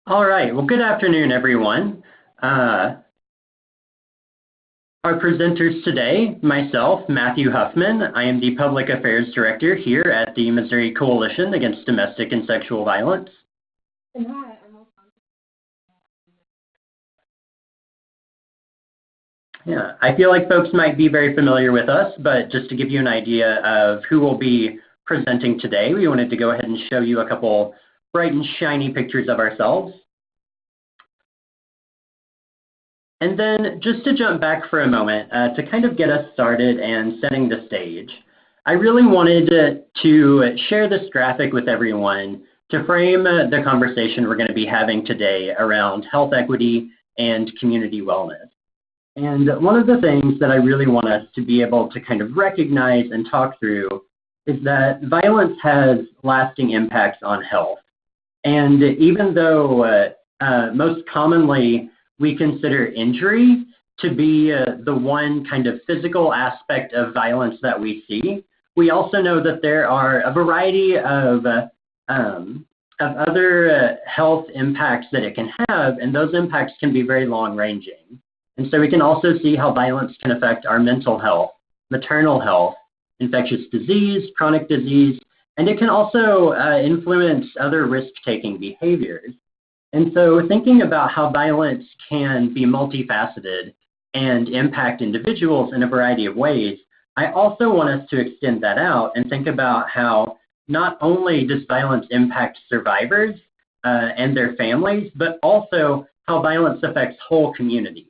All right, well, good afternoon, everyone. Our presenters today, myself, Matthew Huffman. I am the Public Affairs Director here at the Missouri Coalition Against Domestic and Sexual Violence. And hi, Yeah, I feel like folks might be very familiar with us, but just to give you an idea of who will be presenting today, we wanted to go ahead and show you a couple bright and shiny pictures of ourselves. And then just to jump back for a moment, to kind of get us started and setting the stage, I really wanted to share this graphic with everyone to frame the conversation we're going to be having today around health equity and community wellness. And one of the things that I really want us to be able to kind of recognize and talk through is that violence has lasting impacts on health. And even though most commonly we consider injury to be the one kind of physical aspect of violence that we see, we also know that there are a variety of other health impacts that it can have, and those impacts can be very long-ranging. And so we can also see how violence can affect our mental health, maternal health, infectious disease, chronic disease, and it can also influence other risk-taking behaviors. And so thinking about how violence can be multifaceted and impact individuals in a variety of ways, I also want us to extend that out and think about how not only does violence impact survivors and their families, but also how violence affects whole communities.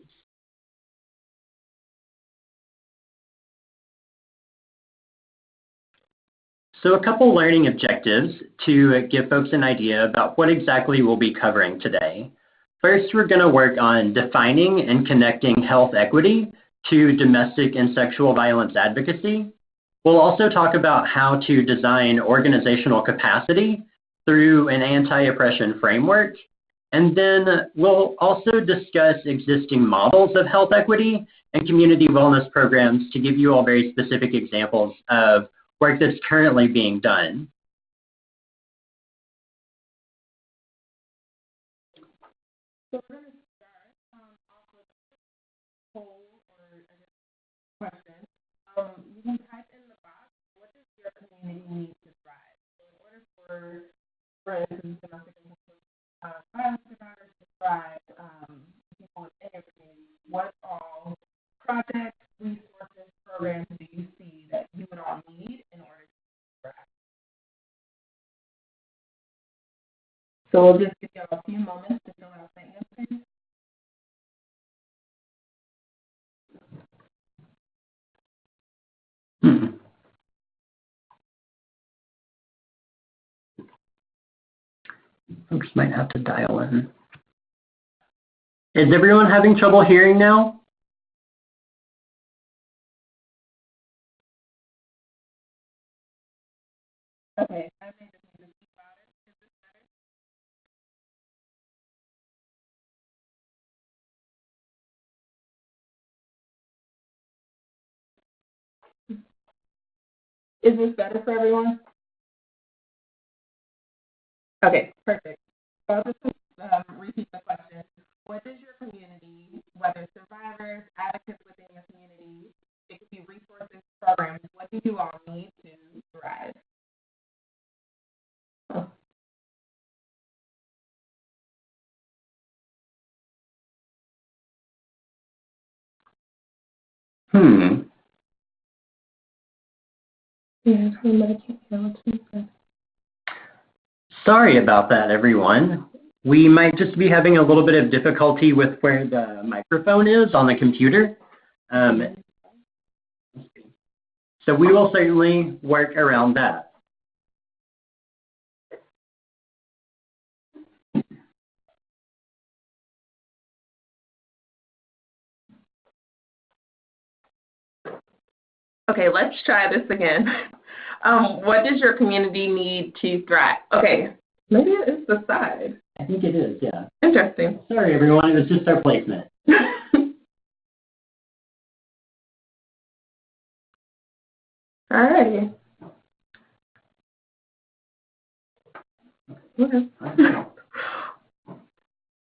So a couple learning objectives to give folks an idea about what exactly we'll be covering today. First, we're going to work on defining and connecting health equity to domestic and sexual violence advocacy. We'll also talk about how to design organizational capacity through an anti-oppression framework. And then we'll also discuss existing models of health equity and community wellness programs to give you all very specific examples of work that's currently being done. so we're going to start off with a poll or a question. You can type in the box, what does your community need to thrive? So in order for instance, domestic and sexual violence survivors to thrive, people within your community, what all projects, resources, programs do you see that you would all need in order to thrive? So we'll just give y'all a few moments to fill out the answers. Folks might have to dial in. Is everyone having trouble hearing now? Okay, I may just need to speak louder. Is this better? Is this better for everyone? Okay, perfect. So I'll just repeat the question. What does your community, whether survivors, advocates within your community, it could be resources, programs, what do you all need to thrive? Oh. Yeah, Sorry about that, everyone. We might just be having a little bit of difficulty with where the microphone is on the computer. So we will certainly work around that. Okay, let's try this again. What does your community need to thrive? Okay, maybe it's the side. I think it is, yeah. Interesting. Sorry, everyone. It was just our placement. All righty. Okay.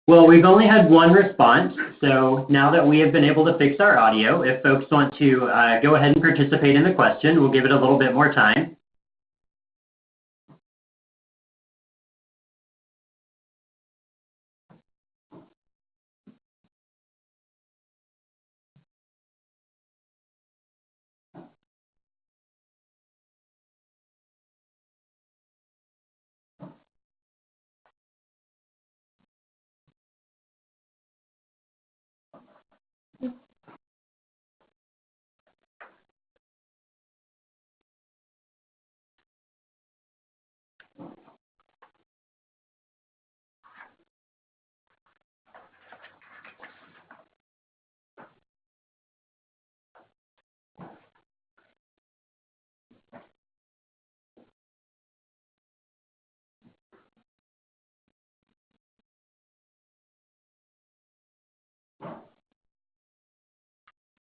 Well, we've only had one response, so now that we have been able to fix our audio, if folks want to go ahead and participate in the question, we'll give it a little bit more time.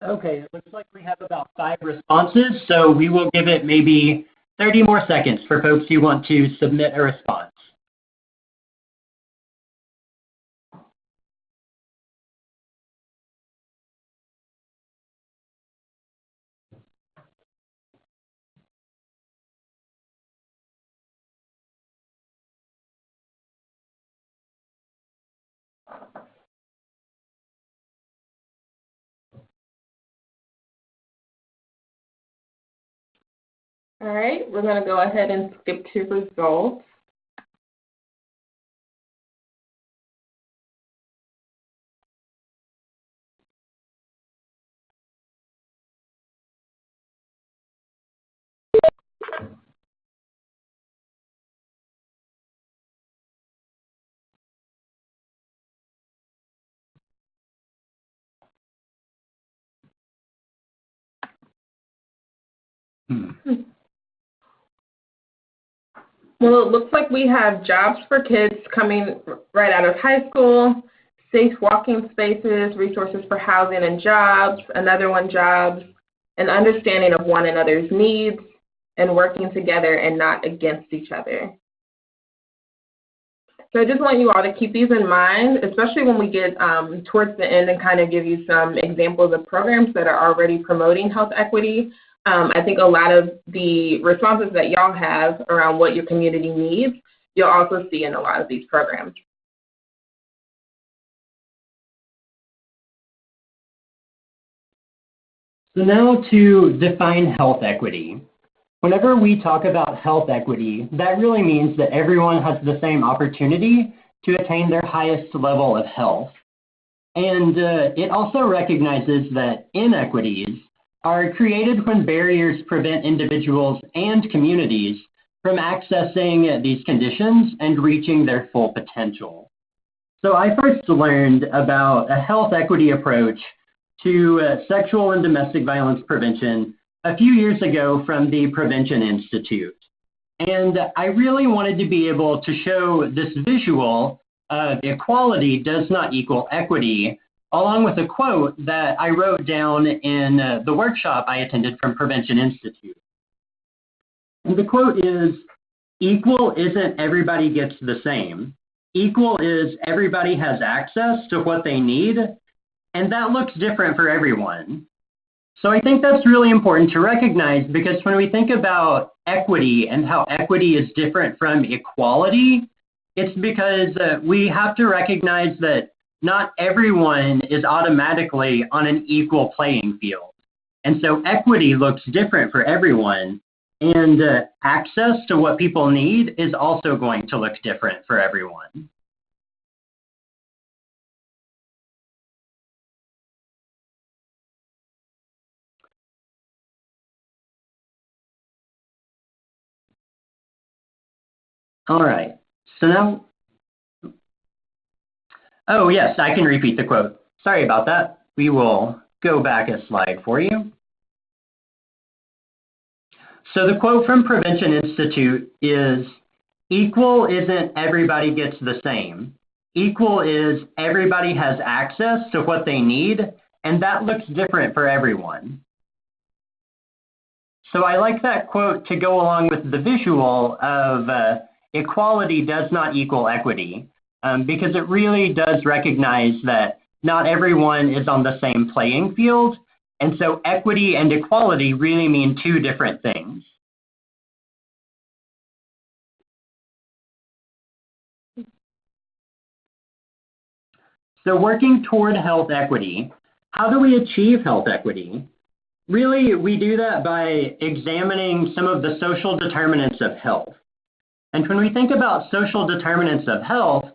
Okay, it looks like we have about 5 responses, so we will give it maybe 30 more seconds for folks who want to submit a response. All right, we're going to go ahead and skip to results. Well, it looks like we have jobs for kids coming right out of high school, safe walking spaces, resources for housing and jobs, another one, jobs, an understanding of one another's needs, and working together and not against each other. So I just want you all to keep these in mind, especially when we get towards the end and kind of give you some examples of programs that are already promoting health equity. I think a lot of the responses that y'all have around what your community needs, you'll also see in a lot of these programs. So now to define health equity. Whenever we talk about health equity, that really means that everyone has the same opportunity to attain their highest level of health. And it also recognizes that inequities are created when barriers prevent individuals and communities from accessing these conditions and reaching their full potential. So I first learned about a health equity approach to sexual and domestic violence prevention a few years ago from the Prevention Institute. And I really wanted to be able to show this visual of equality does not equal equity, along with a quote that I wrote down in the workshop I attended from Prevention Institute. And the quote is, "Equal isn't everybody gets the same. Equal is everybody has access to what they need, and that looks different for everyone." So I think that's really important to recognize, because when we think about equity and how equity is different from equality, it's because we have to recognize that not everyone is automatically on an equal playing field. And so equity looks different for everyone, and access to what people need is also going to look different for everyone. All right, so now, oh yes, I can repeat the quote. Sorry about that. We will go back a slide for you. So the quote from Prevention Institute is, "Equal isn't everybody gets the same. Equal is everybody has access to what they need, and that looks different for everyone." So I like that quote to go along with the visual of equality does not equal equity. because it really does recognize that not everyone is on the same playing field. And so equity and equality really mean two different things. So working toward health equity, how do we achieve health equity? Really, we do that by examining some of the social determinants of health. And when we think about social determinants of health,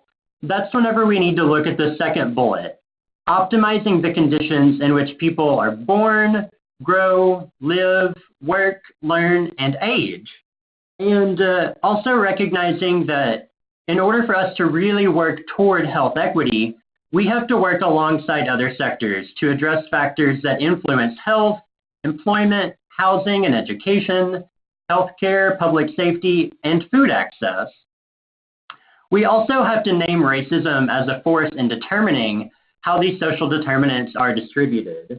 that's whenever we need to look at the second bullet, optimizing the conditions in which people are born, grow, live, work, learn, and age. And also recognizing that in order for us to really work toward health equity, we have to work alongside other sectors to address factors that influence health, employment, housing and education, healthcare, public safety, and food access. We also have to name racism as a force in determining how these social determinants are distributed.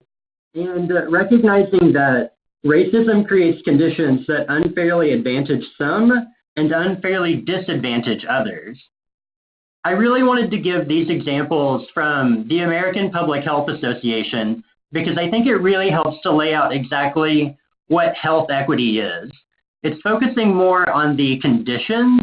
And recognizing that racism creates conditions that unfairly advantage some and unfairly disadvantage others. I really wanted to give these examples from the American Public Health Association because I think it really helps to lay out exactly what health equity is. It's focusing more on the conditions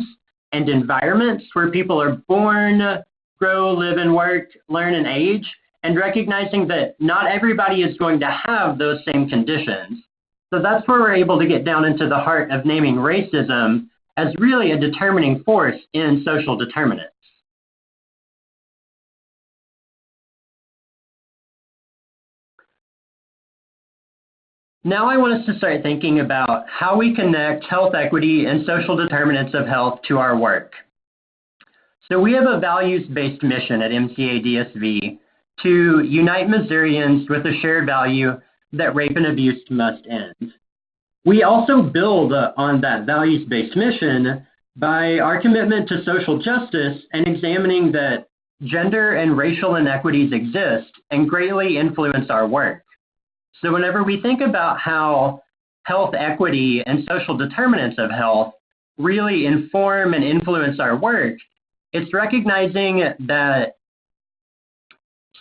and environments where people are born, grow, live and work, learn and age, and recognizing that not everybody is going to have those same conditions. So that's where we're able to get down into the heart of naming racism as really a determining force in social determinants. Now I want us to start thinking about how we connect health equity and social determinants of health to our work. So we have a values-based mission at MCA-DSV to unite Missourians with a shared value that rape and abuse must end. We also build on that values-based mission by our commitment to social justice and examining that gender and racial inequities exist and greatly influence our work. So whenever we think about how health equity and social determinants of health really inform and influence our work, it's recognizing that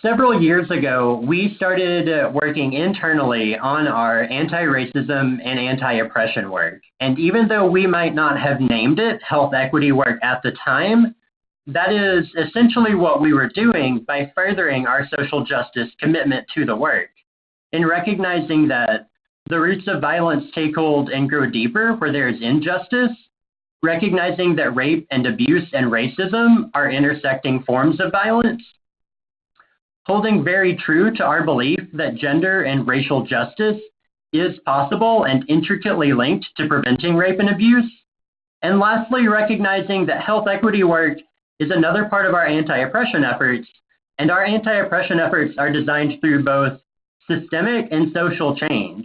several years ago, we started working internally on our anti-racism and anti-oppression work. And even though we might not have named it health equity work at the time, that is essentially what we were doing by furthering our social justice commitment to the work. In recognizing that the roots of violence take hold and grow deeper where there is injustice, recognizing that rape and abuse and racism are intersecting forms of violence, holding very true to our belief that gender and racial justice is possible and intricately linked to preventing rape and abuse, and lastly, recognizing that health equity work is another part of our anti-oppression efforts, and our anti-oppression efforts are designed through both systemic and social change.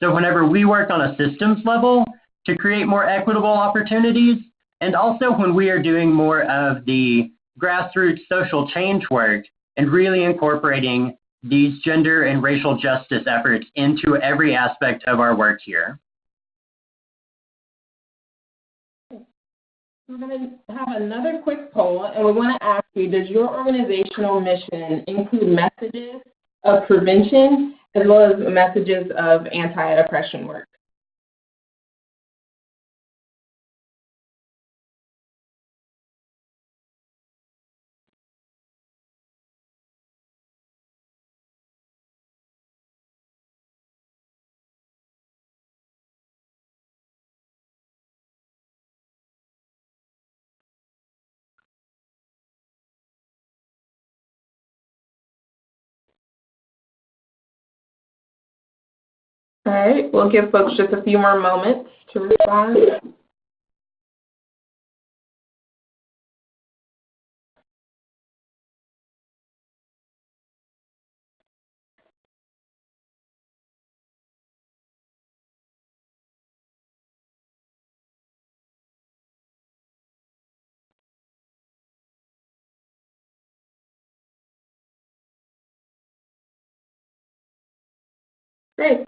So whenever we work on a systems level to create more equitable opportunities, and also when we are doing more of the grassroots social change work and really incorporating these gender and racial justice efforts into every aspect of our work here. We're going to have another quick poll, and we want to ask you, does your organizational mission include messages of prevention as well as messages of anti-oppression work? All right, we'll give folks just a few more moments to respond. Great.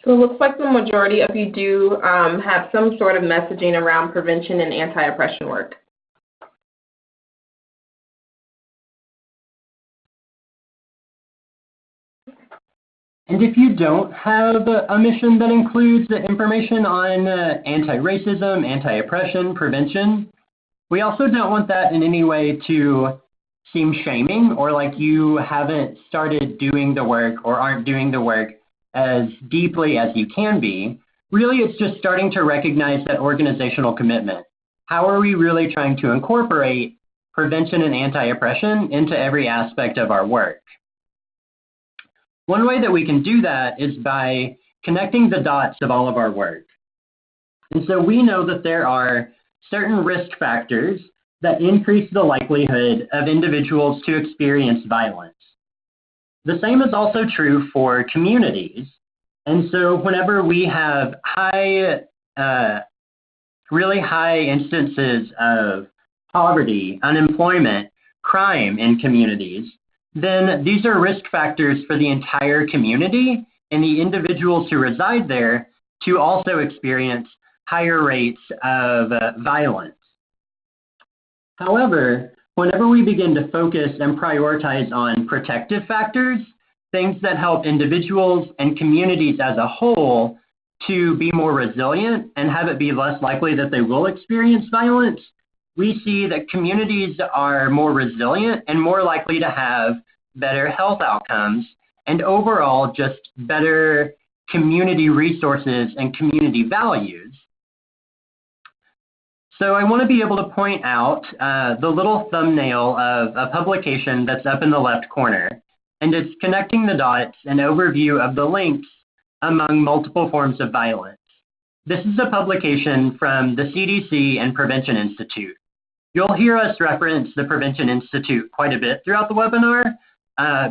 So it looks like the majority of you do have some sort of messaging around prevention and anti-oppression work. And if you don't have a mission that includes information on anti-racism, anti-oppression, prevention, we also don't want that in any way to seem shaming or like you haven't started doing the work or aren't doing the work as deeply as you can be. Really, it's just starting to recognize that organizational commitment. How are we really trying to incorporate prevention and anti-oppression into every aspect of our work? One way that we can do that is by connecting the dots of all of our work. And so we know that there are certain risk factors that increase the likelihood of individuals to experience violence. The same is also true for communities. And so whenever we have really high instances of poverty, unemployment, crime in communities, then these are risk factors for the entire community and the individuals who reside there to also experience higher rates of violence. However, whenever we begin to focus and prioritize on protective factors, things that help individuals and communities as a whole to be more resilient and have it be less likely that they will experience violence, we see that communities are more resilient and more likely to have better health outcomes and overall just better community resources and community values. So I want to be able to point out the little thumbnail of a publication that's up in the left corner, and it's connecting the dots, an overview of the links among multiple forms of violence. This is a publication from the CDC and Prevention Institute. You'll hear us reference the Prevention Institute quite a bit throughout the webinar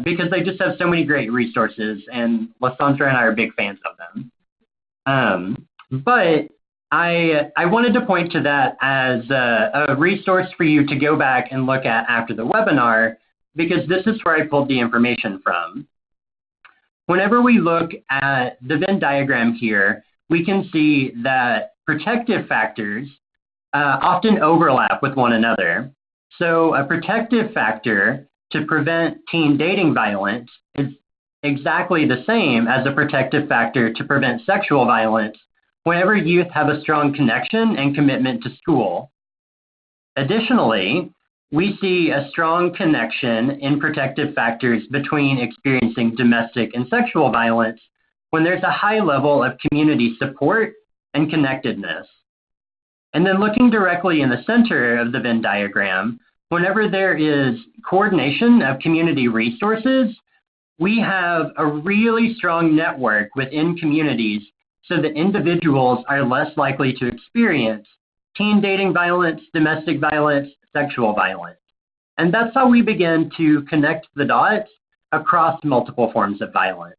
because they just have so many great resources, and Lysandra and I are big fans of them. But I wanted to point to that as a resource for you to go back and look at after the webinar, because this is where I pulled the information from. Whenever we look at the Venn diagram here, we can see that protective factors often overlap with one another. So a protective factor to prevent teen dating violence is exactly the same as a protective factor to prevent sexual violence whenever youth have a strong connection and commitment to school. Additionally, we see a strong connection in protective factors between experiencing domestic and sexual violence when there's a high level of community support and connectedness. And then looking directly in the center of the Venn diagram, whenever there is coordination of community resources, we have a really strong network within communities so that individuals are less likely to experience teen dating violence, domestic violence, sexual violence. And that's how we begin to connect the dots across multiple forms of violence.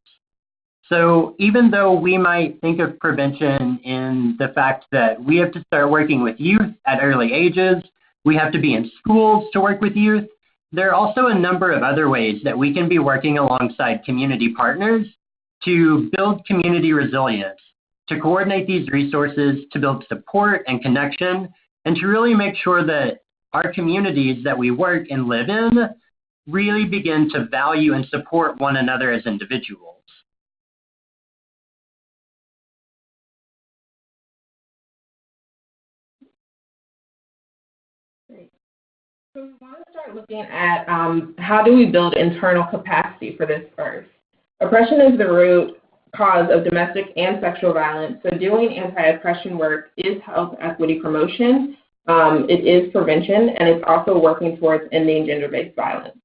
So even though we might think of prevention in the fact that we have to start working with youth at early ages, we have to be in schools to work with youth, there are also a number of other ways that we can be working alongside community partners to build community resilience, to coordinate these resources, to build support and connection, and to really make sure that our communities that we work and live in really begin to value and support one another as individuals. Great. So we want to start looking at how do we build internal capacity for this first. Oppression is the root cause of domestic and sexual violence, so doing anti-oppression work is health equity promotion, it is prevention, and it's also working towards ending gender-based violence.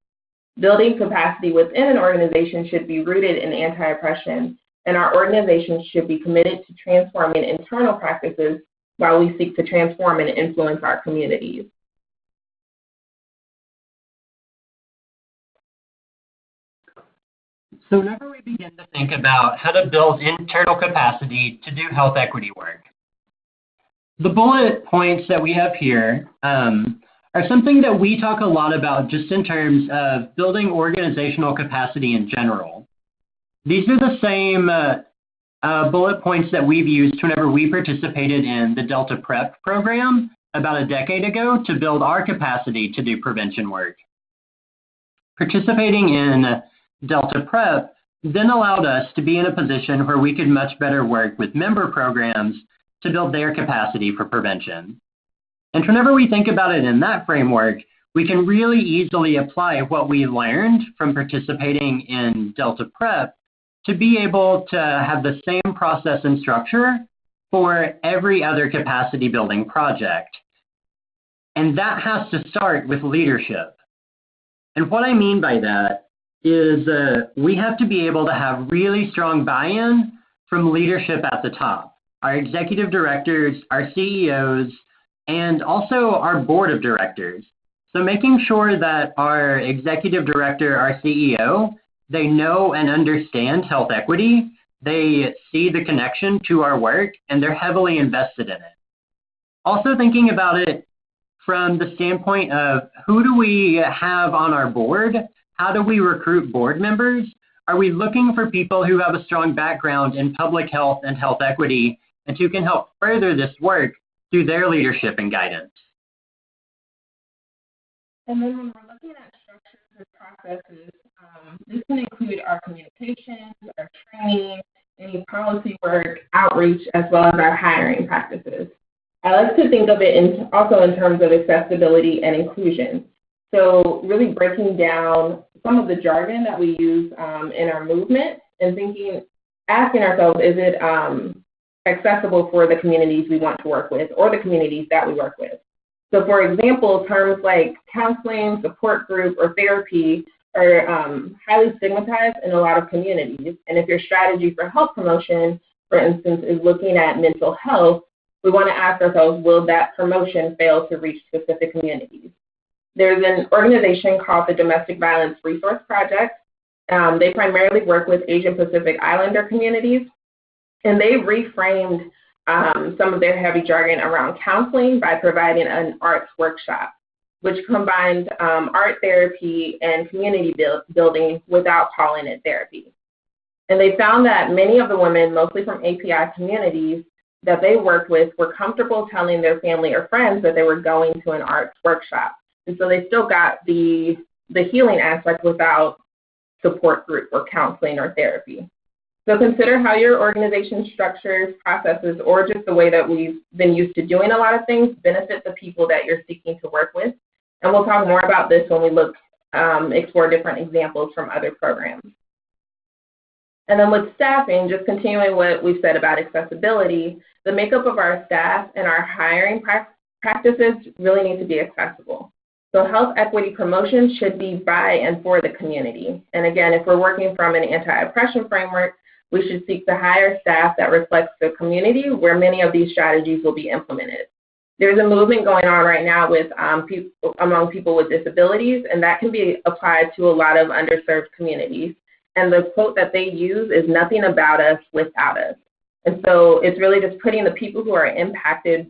Building capacity within an organization should be rooted in anti-oppression, and our organizations should be committed to transforming internal practices while we seek to transform and influence our communities. So whenever we begin to think about how to build internal capacity to do health equity work, the bullet points that we have here are something that we talk a lot about just in terms of building organizational capacity in general. These are the same bullet points that we've used whenever we participated in the Delta Prep program about a decade ago to build our capacity to do prevention work. Participating in Delta Prep then allowed us to be in a position where we could much better work with member programs to build their capacity for prevention. And whenever we think about it in that framework, we can really easily apply what we learned from participating in Delta Prep to be able to have the same process and structure for every other capacity building project. And that has to start with leadership. And what I mean by that is we have to be able to have really strong buy-in from leadership at the top, our executive directors, our CEOs, and also our board of directors. So making sure that our executive director, our CEO, they know and understand health equity, they see the connection to our work, and they're heavily invested in it. Also thinking about it from the standpoint of who do we have on our board? How do we recruit board members? Are we looking for people who have a strong background in public health and health equity and who can help further this work through their leadership and guidance? And then when we're looking at structures and processes, this can include our communications, our training, any policy work, outreach, as well as our hiring practices. I like to think of it also in terms of accessibility and inclusion. So really breaking down some of the jargon that we use in our movement and asking ourselves, is it accessible for the communities we want to work with or the communities that we work with? So for example, terms like counseling, support group, or therapy are highly stigmatized in a lot of communities. And if your strategy for health promotion, for instance, is looking at mental health, we want to ask ourselves, will that promotion fail to reach specific communities? There's an organization called the Domestic Violence Resource Project. They primarily work with Asian Pacific Islander communities, and they reframed some of their heavy jargon around counseling by providing an arts workshop, which combined art therapy and community building without calling it therapy. And they found that many of the women, mostly from API communities that they worked with, were comfortable telling their family or friends that they were going to an arts workshop. And so they still got the healing aspect without support group or counseling or therapy. So consider how your organization structures, processes, or just the way that we've been used to doing a lot of things benefit the people that you're seeking to work with. And we'll talk more about this when we explore different examples from other programs. And then with staffing, just continuing what we've said about accessibility, the makeup of our staff and our hiring practices really need to be accessible. So health equity promotion should be by and for the community. And again, if we're working from an anti-oppression framework, we should seek to hire staff that reflects the community where many of these strategies will be implemented. There's a movement going on right now with among people with disabilities, and that can be applied to a lot of underserved communities. And the quote that they use is "nothing about us without us." And so it's really just putting the people who are impacted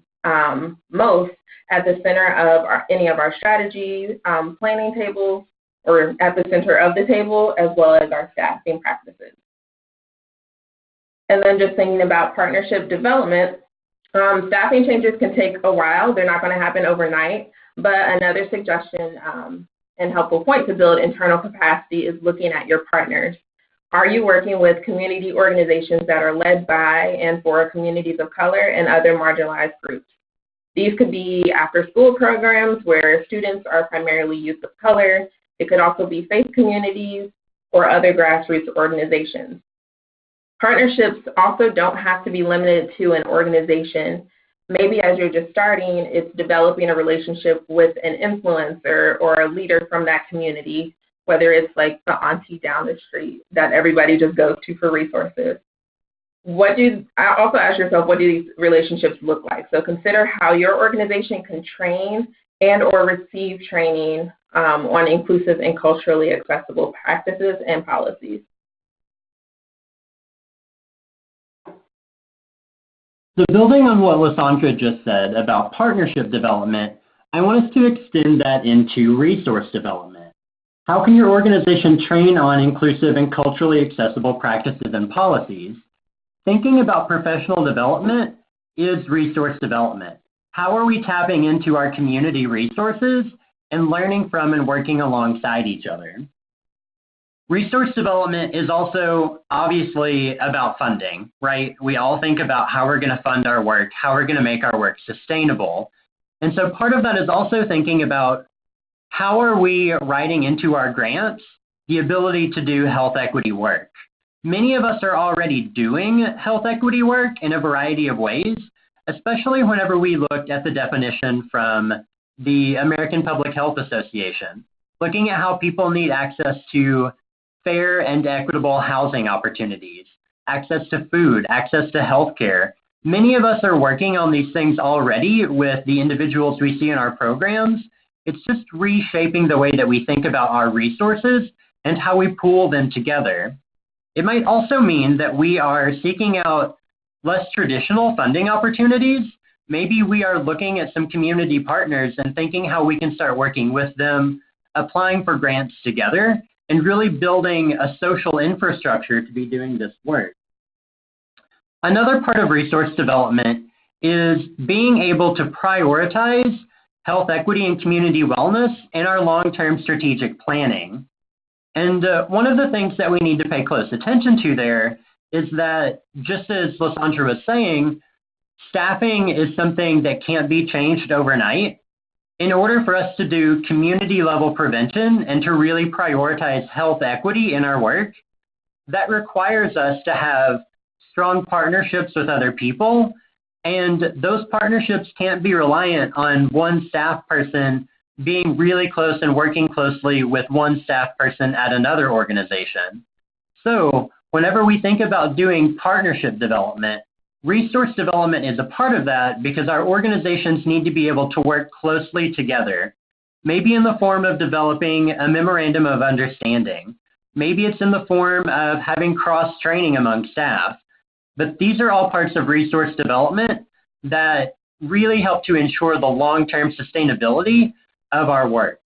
most at the center of any of our strategy planning tables, or at the center of the table, as well as our staffing practices. And then just thinking about partnership development, staffing changes can take a while. They're not going to happen overnight. But another suggestion and helpful point to build internal capacity is looking at your partners. Are you working with community organizations that are led by and for communities of color and other marginalized groups? These could be after-school programs where students are primarily youth of color. It could also be faith communities or other grassroots organizations. Partnerships also don't have to be limited to an organization. Maybe as you're just starting, it's developing a relationship with an influencer or a leader from that community, whether it's like the auntie down the street that everybody just goes to for resources. I also ask yourself, what do these relationships look like? So consider how your organization can train and or receive training on inclusive and culturally accessible practices and policies. So building on what Lysandra just said about partnership development, I want us to extend that into resource development. How can your organization train on inclusive and culturally accessible practices and policies? thinking about professional development is resource development. How are we tapping into our community resources and learning from and working alongside each other? Resource development is also obviously about funding, right? We all think about how we're going to fund our work, how we're going to make our work sustainable. And so part of that is also thinking about how are we writing into our grants the ability to do health equity work. Many of us are already doing health equity work in a variety of ways, especially whenever we looked at the definition from the American Public Health Association, looking at how people need access to fair and equitable housing opportunities, access to food, access to healthcare. Many of us are working on these things already with the individuals we see in our programs. It's just reshaping the way that we think about our resources and how we pool them together. It might also mean that we are seeking out less traditional funding opportunities. Maybe we are looking at some community partners and thinking how we can start working with them, applying for grants together, and really building a social infrastructure to be doing this work. Another part of resource development is being able to prioritize health equity and community wellness in our long-term strategic planning. And one of the things that we need to pay close attention to there is that, just as Lysandra was saying, staffing is something that can't be changed overnight. In order for us to do community level prevention and to really prioritize health equity in our work, that requires us to have strong partnerships with other people. And those partnerships can't be reliant on one staff person being really close and working closely with one staff person at another organization. So whenever we think about doing partnership development, resource development is a part of that because our organizations need to be able to work closely together, maybe in the form of developing a memorandum of understanding. Maybe it's in the form of having cross-training among staff. But these are all parts of resource development that really help to ensure the long-term sustainability of our work.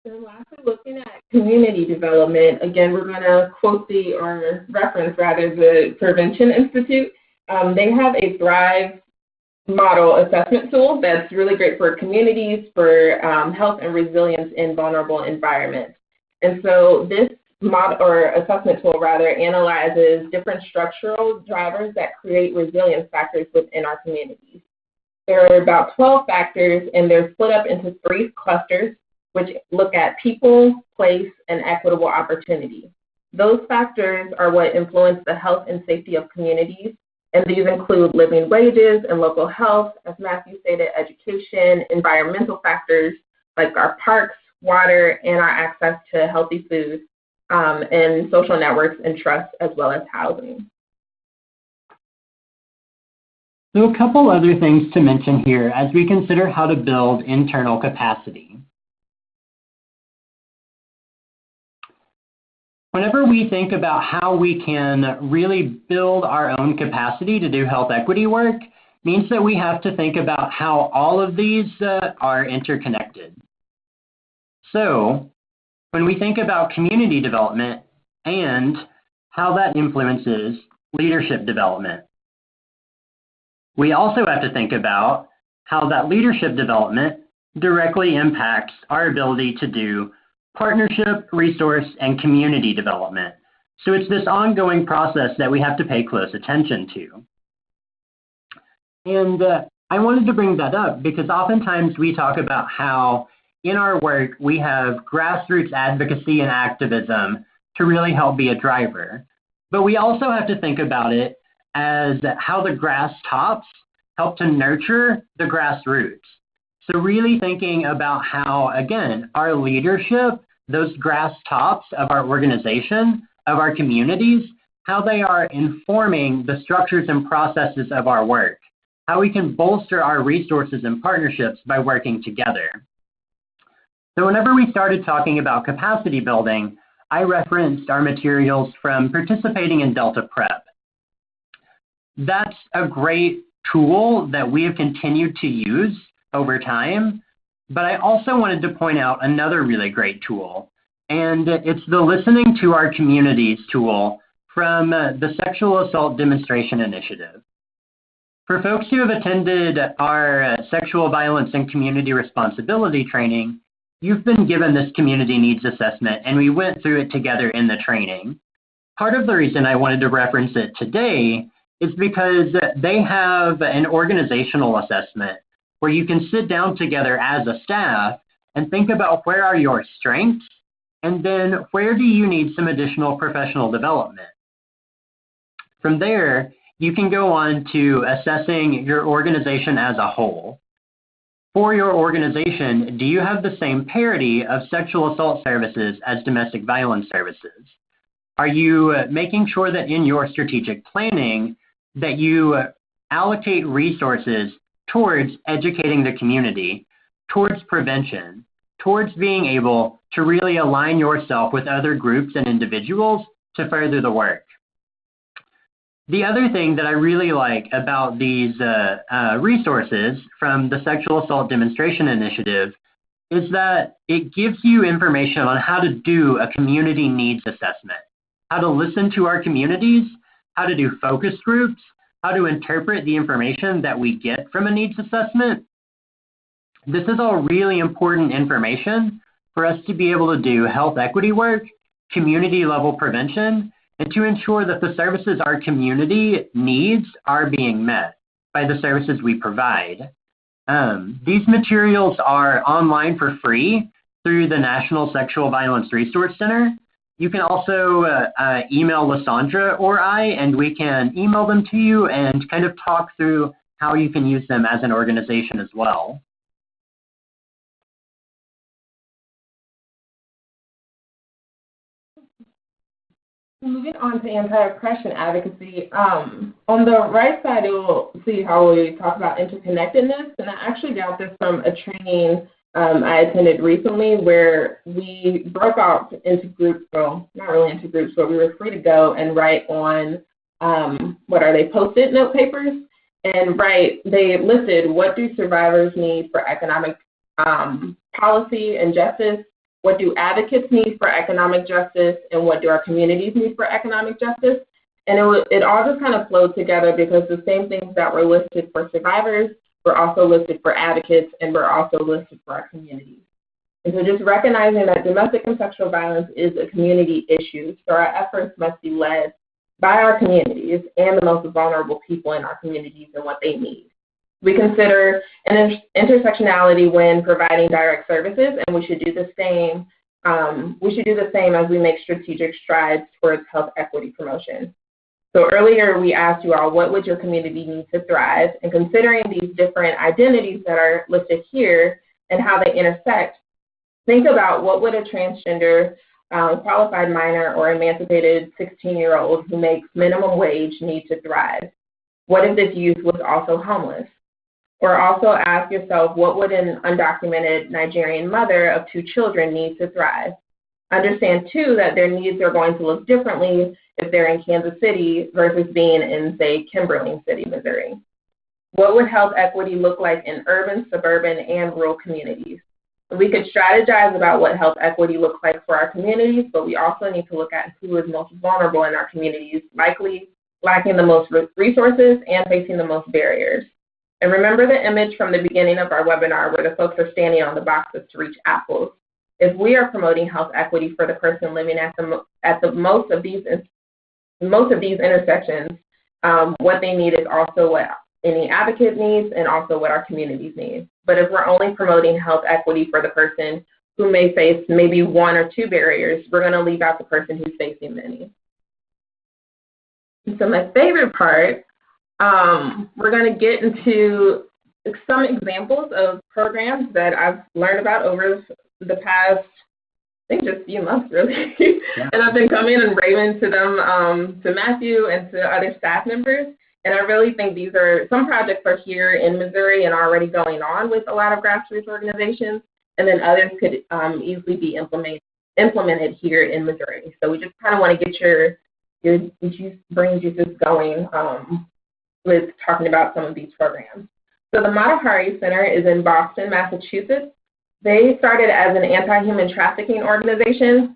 So lastly, looking at community development, again, we're going to quote reference the Prevention Institute. They have a Thrive model assessment tool that's really great for communities, for health and resilience in vulnerable environments. And so this assessment tool analyzes different structural drivers that create resilience factors within our communities. There are about 12 factors, and they're split up into 3 clusters, which look at people, place, and equitable opportunity. Those factors are what influence the health and safety of communities, and these include living wages and local health, as Matthew stated, education, environmental factors like our parks, water, and our access to healthy food, and social networks and trust, as well as housing. So a couple other things to mention here as we consider how to build internal capacity. Whenever we think about how we can really build our own capacity to do health equity work, means that we have to think about how all of these are interconnected. So when we think about community development and how that influences leadership development, we also have to think about how that leadership development directly impacts our ability to do partnership, resource, and community development. So it's this ongoing process that we have to pay close attention to. And I wanted to bring that up because oftentimes we talk about how in our work we have grassroots advocacy and activism to really help be a driver. But we also have to think about it as how the grass tops help to nurture the grassroots. So really thinking about how, again, our leadership, those grass tops of our organization, of our communities, how they are informing the structures and processes of our work, how we can bolster our resources and partnerships by working together. So whenever we started talking about capacity building, I referenced our materials from participating in Delta Prep. That's a great tool that we have continued to use over time, but I also wanted to point out another really great tool, and it's the Listening to Our Communities tool from the Sexual Assault Demonstration Initiative. For folks who have attended our Sexual Violence and Community Responsibility training, you've been given this community needs assessment, and we went through it together in the training. Part of the reason I wanted to reference it today is because they have an organizational assessment where you can sit down together as a staff and think about where are your strengths, and then where do you need some additional professional development. From there, you can go on to assessing your organization as a whole. For your organization, do you have the same parity of sexual assault services as domestic violence services? Are you making sure that in your strategic planning that you allocate resources towards educating the community, towards prevention, towards being able to really align yourself with other groups and individuals to further the work? The other thing that I really like about these resources from the Sexual Assault Demonstration Initiative is that it gives you information on how to do a community needs assessment, how to listen to our communities, how to do focus groups, how to interpret the information that we get from a needs assessment. This is all really important information for us to be able to do health equity work, community level prevention, and to ensure that the services our community needs are being met by the services we provide. These materials are online for free through the National Sexual Violence Resource Center. You can also email Lysandra or I, and we can email them to you and kind of talk through how you can use them as an organization as well. Moving on to anti-oppression advocacy, on the right side, you'll see how we talk about interconnectedness, and I actually got this from a training I attended recently where we broke out into groups, well, not really into groups, but we were free to go and write on, Post-it note papers, and they listed what do survivors need for economic policy and justice, what do advocates need for economic justice, and what do our communities need for economic justice? And it all just kind of flowed together because the same things that were listed for survivors were also listed for advocates and were also listed for our communities. And so just recognizing that domestic and sexual violence is a community issue, so our efforts must be led by our communities and the most vulnerable people in our communities and what they need. We consider an intersectionality when providing direct services, and we should do the same. As we make strategic strides towards health equity promotion. So earlier we asked you all, what would your community need to thrive? And considering these different identities that are listed here and how they intersect, think about what would a transgender, qualified minor, or emancipated 16-year-old who makes minimum wage need to thrive? What if this youth was also homeless? Or also ask yourself, what would an undocumented Nigerian mother of 2 children need to thrive? Understand, too, that their needs are going to look differently if they're in Kansas City versus being in, say, Kimberling City, Missouri. What would health equity look like in urban, suburban, and rural communities? We could strategize about what health equity looks like for our communities, but we also need to look at who is most vulnerable in our communities, likely lacking the most resources and facing the most barriers. And remember the image from the beginning of our webinar where the folks are standing on the boxes to reach apples. If we are promoting health equity for the person living at most of these intersections, what they need is also what any advocate needs and also what our communities need. But if we're only promoting health equity for the person who may face maybe 1 or 2 barriers, we're going to leave out the person who's facing many. So my favorite part, we're going to get into some examples of programs that I've learned about over the past, I think, just a few months, really. Yeah. And I've been coming and raving to them, to Matthew and to other staff members. And I really think these are, some projects are here in Missouri and already going on with a lot of grassroots organizations, and then others could easily be implemented here in Missouri. So we just kind of want to get your brain juices going with talking about some of these programs. So the Matahari Center is in Boston, Massachusetts. They started as an anti-human trafficking organization,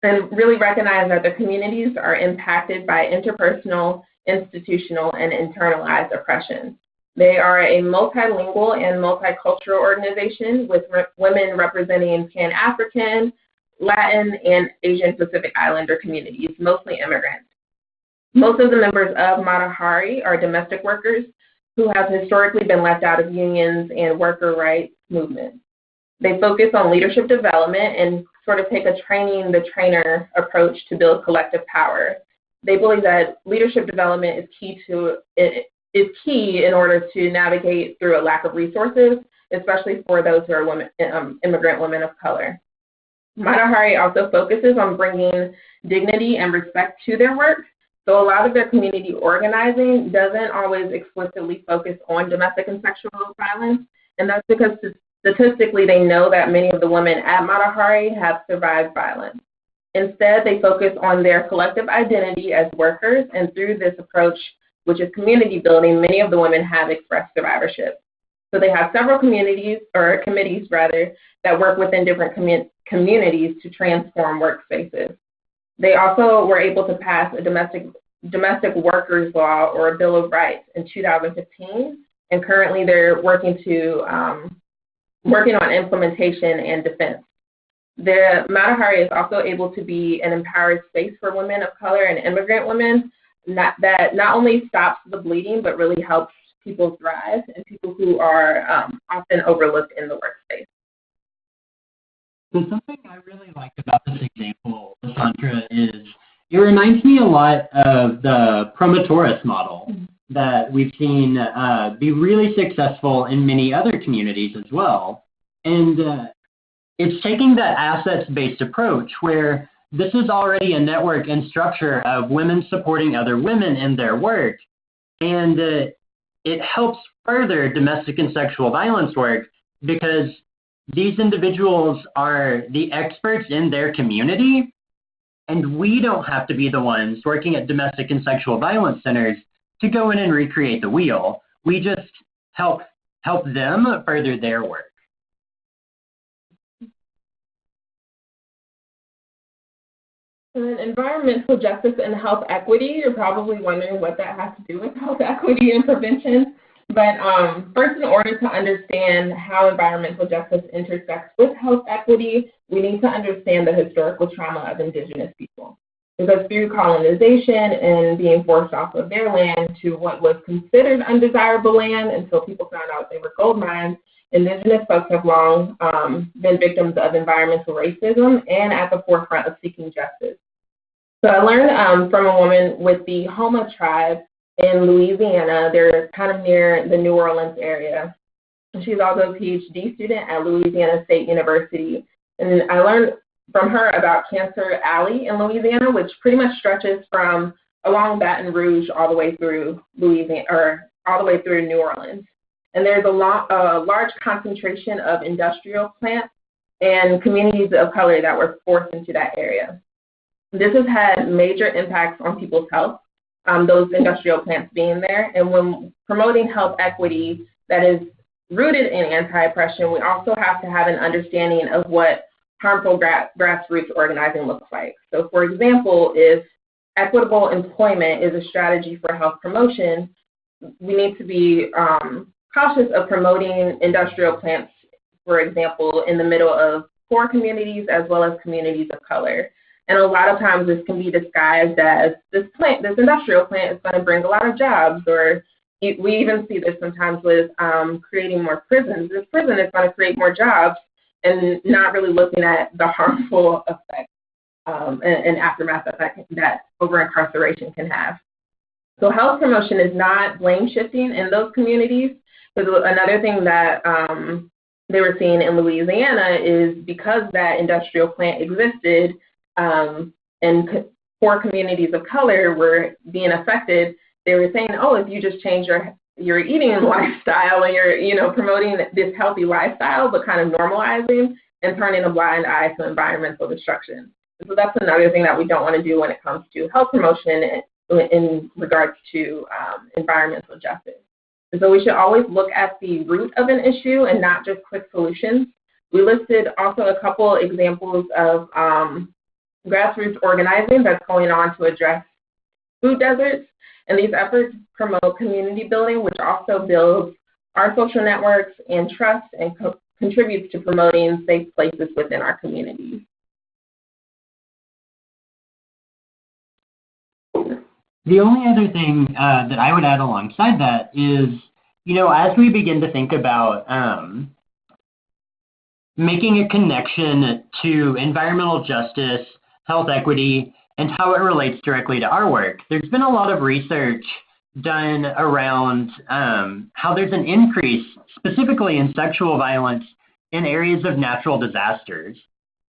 and really recognize that their communities are impacted by interpersonal, institutional, and internalized oppression. They are a multilingual and multicultural organization with women representing Pan-African, Latin, and Asian Pacific Islander communities, mostly immigrants. Most of the members of Matahari are domestic workers who have historically been left out of unions and worker rights movements. They focus on leadership development and sort of take a training the trainer approach to build collective power. They believe that leadership development is key in order to navigate through a lack of resources, especially for those who are women, immigrant women of color. Matahari also focuses on bringing dignity and respect to their work. So a lot of their community organizing doesn't always explicitly focus on domestic and sexual violence, and that's because statistically they know that many of the women at Matahari have survived violence. Instead, they focus on their collective identity as workers, and through this approach, which is community building, many of the women have expressed survivorship. So they have several committees that work within different communities to transform workspaces. They also were able to pass a domestic workers law, or a Bill of Rights, in 2015, and currently they're working on implementation and defense. The Matahari is also able to be an empowered space for women of color and immigrant women that not only stops the bleeding, but really helps people thrive and people who are often overlooked in the workspace. So something I really liked about this example, Sandra, is it reminds me a lot of the promotoris model that we've seen be really successful in many other communities as well. And it's taking that assets-based approach where this is already a network and structure of women supporting other women in their work. And it helps further domestic and sexual violence work because these individuals are the experts in their community, and we don't have to be the ones working at domestic and sexual violence centers to go in and recreate the wheel. We just help them further their work. And then environmental justice and health equity, you're probably wondering what that has to do with health equity and prevention. But first, in order to understand how environmental justice intersects with health equity, we need to understand the historical trauma of Indigenous people. Because through colonization and being forced off of their land to what was considered undesirable land until people found out they were gold mines, Indigenous folks have long been victims of environmental racism and at the forefront of seeking justice. So I learned from a woman with the Homa tribe in Louisiana. They're kind of near the New Orleans area. She's also a PhD student at Louisiana State University. And I learned from her about Cancer Alley in Louisiana, which pretty much stretches from along Baton Rouge all the way through Louisiana, or all the way through New Orleans. And there's a large concentration of industrial plants and communities of color that were forced into that area. This has had major impacts on people's health, those industrial plants being there. And when promoting health equity that is rooted in anti-oppression, we also have to have an understanding of what harmful grassroots organizing looks like. So for example, if equitable employment is a strategy for health promotion, we need to be cautious of promoting industrial plants, for example, in the middle of poor communities as well as communities of color. And a lot of times this can be disguised as this industrial plant is going to bring a lot of jobs, or we even see this sometimes with creating more prisons. This prison is going to create more jobs, and not really looking at the harmful effects and aftermath that over-incarceration can have. So health promotion is not blame shifting in those communities. Because another thing that they were seeing in Louisiana is because that industrial plant existed and poor communities of color were being affected, they were saying, oh, if you just change your eating lifestyle and you're promoting this healthy lifestyle, but kind of normalizing and turning a blind eye to environmental destruction. And so that's another thing that we don't want to do when it comes to health promotion in regards to environmental justice. And so we should always look at the root of an issue and not just quick solutions. We listed also a couple examples of grassroots organizing that's going on to address food deserts. And these efforts promote community building, which also builds our social networks and trust and contributes to promoting safe places within our communities. The only other thing that I would add alongside that is, as we begin to think about making a connection to environmental justice, health equity, and how it relates directly to our work, there's been a lot of research done around how there's an increase, specifically in sexual violence, in areas of natural disasters.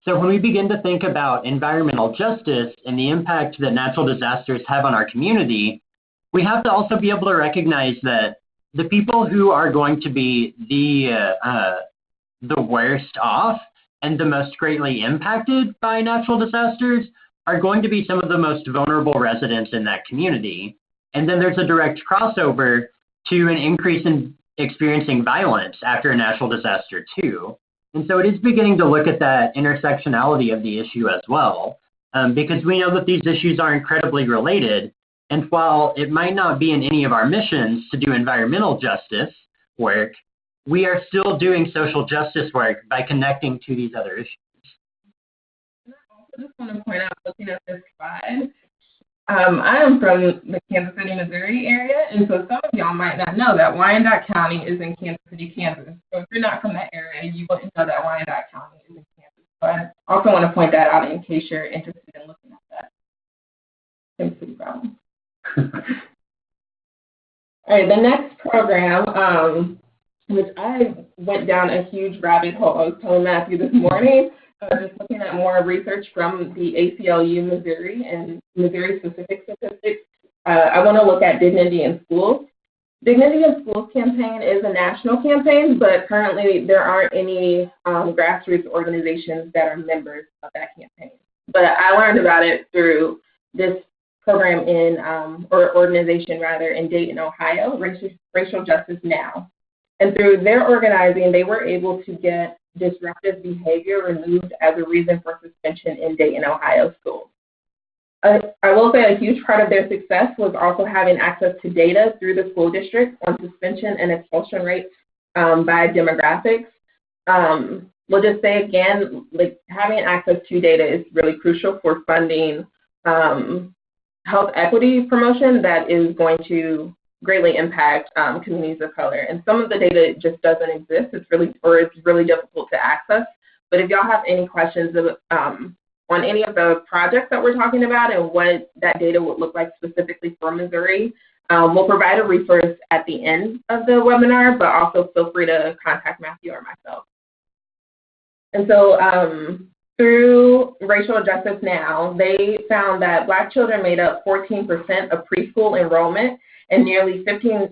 So when we begin to think about environmental justice and the impact that natural disasters have on our community, we have to also be able to recognize that the people who are going to be the worst off and the most greatly impacted by natural disasters are going to be some of the most vulnerable residents in that community. And then there's a direct crossover to an increase in experiencing violence after a natural disaster too. And so it is beginning to look at that intersectionality of the issue as well, because we know that these issues are incredibly related. And while it might not be in any of our missions to do environmental justice work, we are still doing social justice work by connecting to these other issues. I just want to point out, looking at this slide, I am from the Kansas City, Missouri area, and so some of y'all might not know that Wyandotte County is in Kansas City, Kansas. So if you're not from that area, you wouldn't know that Wyandotte County is in Kansas. So I also want to point that out in case you're interested in looking at that. Kansas City problem. All right, the next program, which I went down a huge rabbit hole. I was telling Matthew this morning, just looking at more research from the ACLU Missouri and Missouri-specific statistics. I want to look at Dignity in Schools. Dignity in Schools campaign is a national campaign, but currently there aren't any grassroots organizations that are members of that campaign. But I learned about it through this program or organization rather, in Dayton, Ohio, Racial Justice Now. And through their organizing, they were able to get disruptive behavior removed as a reason for suspension in Dayton, Ohio schools. I will say a huge part of their success was also having access to data through the school district on suspension and expulsion rates by demographics. We'll just say again, like having access to data is really crucial for funding health equity promotion that is going to greatly impact communities of color. And some of the data just doesn't exist. It's really difficult to access. But if y'all have any questions on any of the projects that we're talking about and what that data would look like specifically for Missouri, we'll provide a resource at the end of the webinar, but also feel free to contact Matthew or myself. And so through Racial Justice Now, they found that Black children made up 14% of preschool enrollment and nearly 50%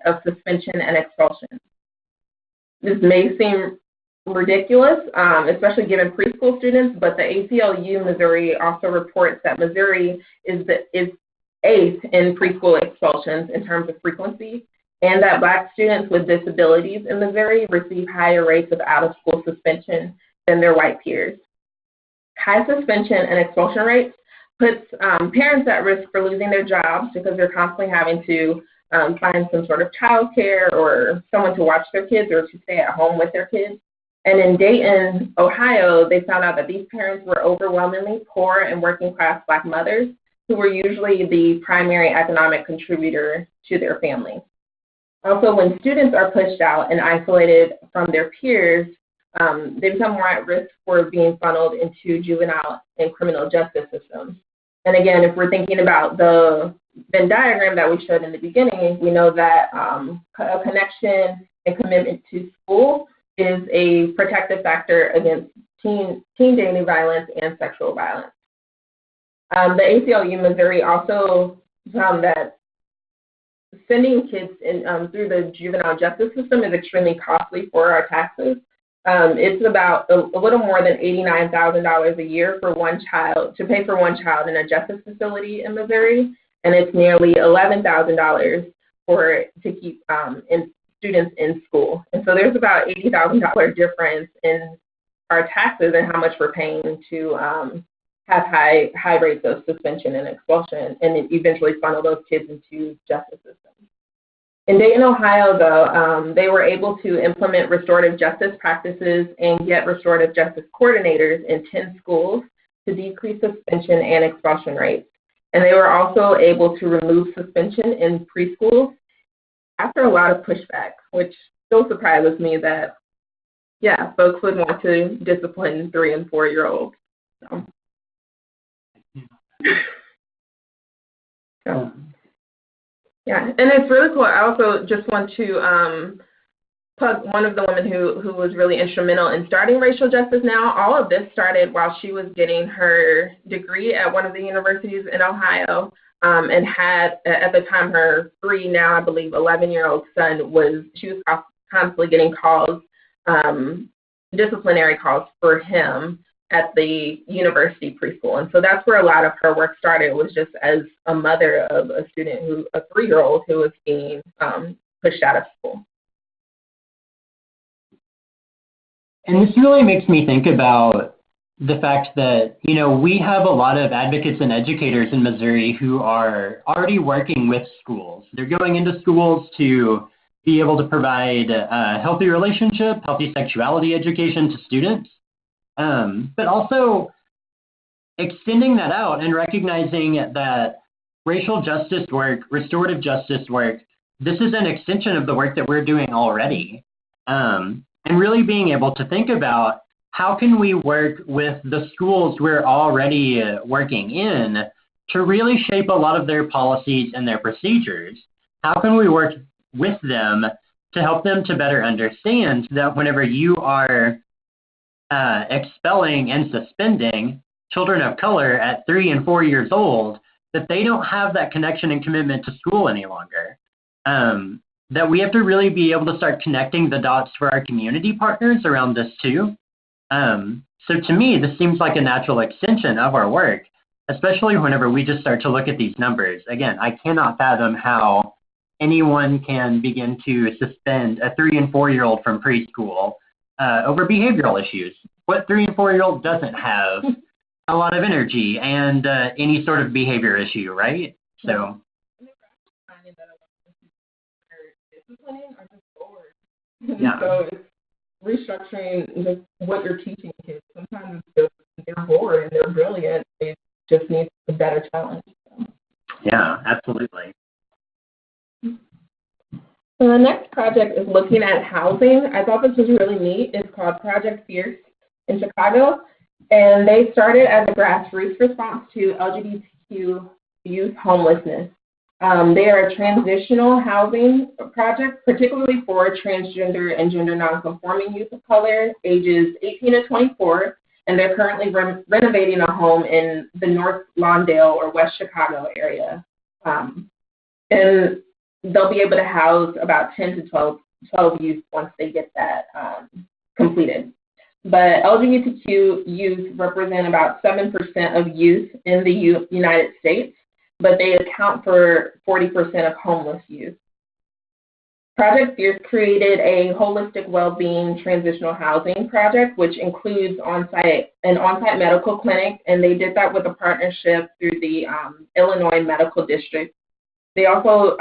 of suspension and expulsion. This may seem ridiculous, especially given preschool students, but the ACLU Missouri also reports that Missouri is eighth in preschool expulsions in terms of frequency, and that Black students with disabilities in Missouri receive higher rates of out-of-school suspension than their white peers. High suspension and expulsion rates puts parents at risk for losing their jobs because they're constantly having to find some sort of childcare or someone to watch their kids or to stay at home with their kids. And in Dayton, Ohio, they found out that these parents were overwhelmingly poor and working-class Black mothers who were usually the primary economic contributor to their family. Also, when students are pushed out and isolated from their peers, they become more at risk for being funneled into juvenile and criminal justice systems. And again, if we're thinking about the Venn diagram that we showed in the beginning, we know that a connection and commitment to school is a protective factor against teen dating violence and sexual violence. The ACLU Missouri also found that sending kids through the juvenile justice system is extremely costly for our taxes. It's about a little more than $89,000 a year for one child, to pay for one child in a justice facility in Missouri, and it's nearly $11,000 to keep students in school. And so there's about $80,000 difference in our taxes and how much we're paying to have high rates of suspension and expulsion, and it eventually funnel those kids into justice systems. In Dayton, Ohio, though, they were able to implement restorative justice practices and get restorative justice coordinators in 10 schools to decrease suspension and expulsion rates. And they were also able to remove suspension in preschools after a lot of pushback, which still surprises me that, yeah, folks would want to discipline 3- and 4-year-olds. So. Yeah, and it's really cool. I also just want to plug one of the women who was really instrumental in starting Racial Justice Now. All of this started while she was getting her degree at one of the universities in Ohio, and had, at the time, her 3, now I believe 11-year-old son she was constantly getting calls, disciplinary calls for him at the university preschool. And so that's where a lot of her work started, was just as a mother of a student, a 3-year-old who was being pushed out of school. And this really makes me think about the fact that, you know, we have a lot of advocates and educators in Missouri who are already working with schools. They're going into schools to be able to provide a healthy relationship, healthy sexuality education to students. But also extending that out and recognizing that racial justice work, restorative justice work, this is an extension of the work that we're doing already. And really being able to think about how can we work with the schools we're already working in to really shape a lot of their policies and their procedures. How can we work with them to help them to better understand that whenever you are expelling and suspending children of color at 3 and 4 years old, that they don't have that connection and commitment to school any longer. That we have to really be able to start connecting the dots for our community partners around this too. So to me, this seems like a natural extension of our work, especially whenever we just start to look at these numbers. Again, I cannot fathom how anyone can begin to suspend a 3 and 4-year-old from preschool over behavioral issues. What 3 and 4-year-old doesn't have a lot of energy and any sort of behavior issue, right? So. Disciplining are just bored. Yeah. So it's restructuring what you're teaching kids. Sometimes it's just they're bored and they're brilliant. They just need a better challenge. So. Yeah, absolutely. So the next project is looking at housing. I thought this was really neat. It's called Project Fierce in Chicago, and they started as a grassroots response to LGBTQ youth homelessness. They are a transitional housing project, particularly for transgender and gender nonconforming youth of color, ages 18 to 24, and they're currently renovating a home in the North Lawndale or West Chicago area. And they'll be able to house about 10 to 12 youth once they get that completed. But LGBTQ youth represent about 7% of youth in the United States, but they account for 40% of homeless youth. Project Fierce created a holistic well-being transitional housing project, which includes an on-site medical clinic, and they did that with a partnership through the Illinois Medical District. They also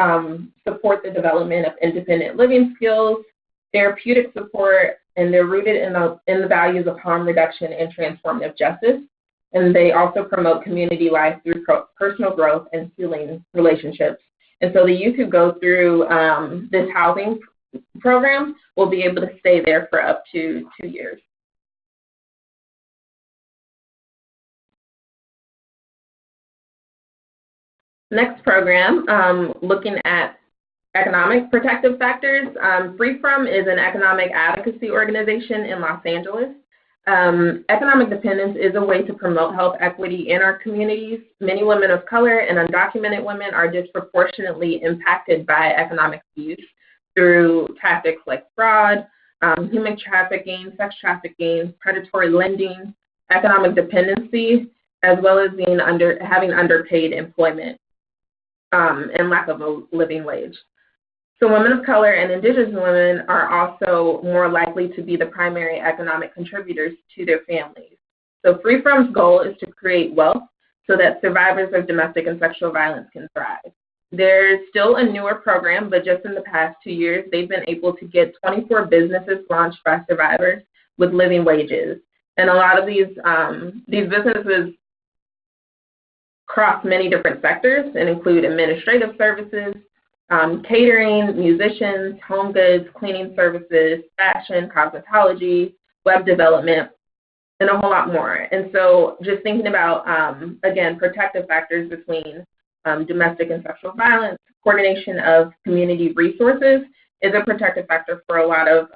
support the development of independent living skills, therapeutic support, and they're rooted in the values of harm reduction and transformative justice. And they also promote community life through personal growth and healing relationships. And so the youth who go through this housing program will be able to stay there for up to 2 years. Next program, looking at economic protective factors. FreeFrom is an economic advocacy organization in Los Angeles. Economic dependence is a way to promote health equity in our communities. Many women of color and undocumented women are disproportionately impacted by economic abuse through tactics like fraud, human trafficking, sex trafficking, predatory lending, economic dependency, as well as having underpaid employment and lack of a living wage. So women of color and indigenous women are also more likely to be the primary economic contributors to their families. So FreeFrom's goal is to create wealth so that survivors of domestic and sexual violence can thrive. There's still a newer program, but just in the past 2 years, they've been able to get 24 businesses launched by survivors with living wages. And a lot of these businesses cross many different sectors and include administrative services, catering, musicians, home goods, cleaning services, fashion, cosmetology, web development, and a whole lot more. And so just thinking about, again, protective factors between domestic and sexual violence, coordination of community resources is a protective factor for a lot of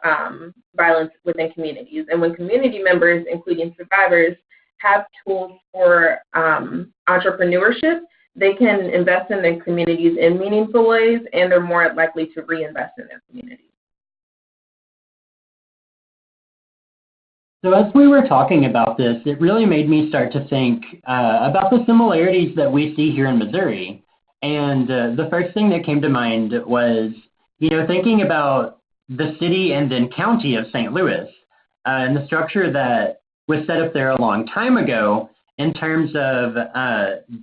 violence within communities. And when community members, including survivors, have tools for entrepreneurship, they can invest in their communities in meaningful ways, and they're more likely to reinvest in their communities. So as we were talking about this, it really made me start to think about the similarities that we see here in Missouri. And the first thing that came to mind was, thinking about the city and then county of St. Louis and the structure that was set up there a long time ago in terms of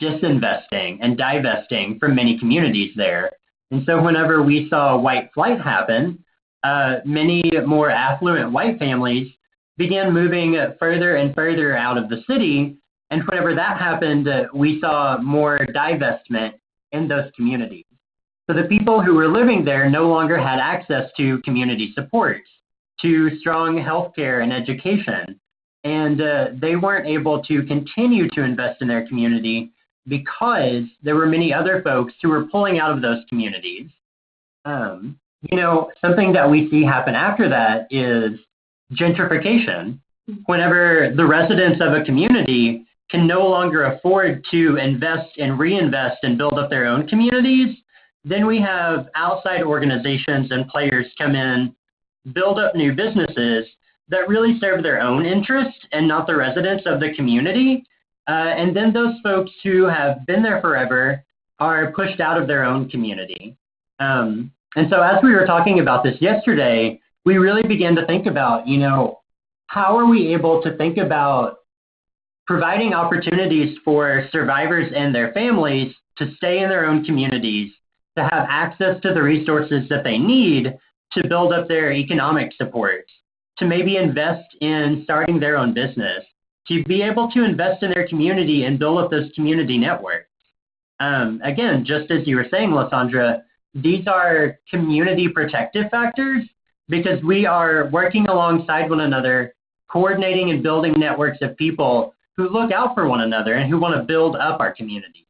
disinvesting and divesting from many communities there. And so whenever we saw white flight happen, many more affluent white families began moving further and further out of the city. And whenever that happened, we saw more divestment in those communities. So the people who were living there no longer had access to community supports, to strong healthcare and education. And they weren't able to continue to invest in their community because there were many other folks who were pulling out of those communities. Something that we see happen after that is gentrification. Whenever the residents of a community can no longer afford to invest and reinvest and build up their own communities, then we have outside organizations and players come in, build up new businesses that really serve their own interests and not the residents of the community. And then those folks who have been there forever are pushed out of their own community. And so as we were talking about this yesterday, we really began to think about, how are we able to think about providing opportunities for survivors and their families to stay in their own communities, to have access to the resources that they need to build up their economic support, to maybe invest in starting their own business, to be able to invest in their community and build up those community networks. Again, just as you were saying, Lysandra, these are community protective factors because we are working alongside one another, coordinating and building networks of people who look out for one another and who want to build up our communities.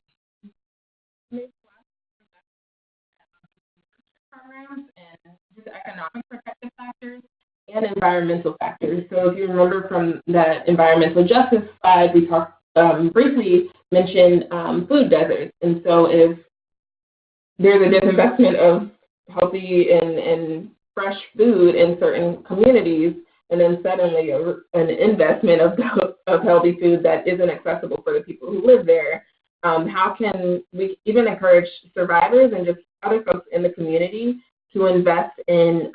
Programs and just economic protective factors and environmental factors. So if you remember from that environmental justice slide, we talked briefly mentioned food deserts. And so if there's a disinvestment of healthy and fresh food in certain communities, and then suddenly an investment of healthy food that isn't accessible for the people who live there, how can we even encourage survivors and just other folks in the community to invest in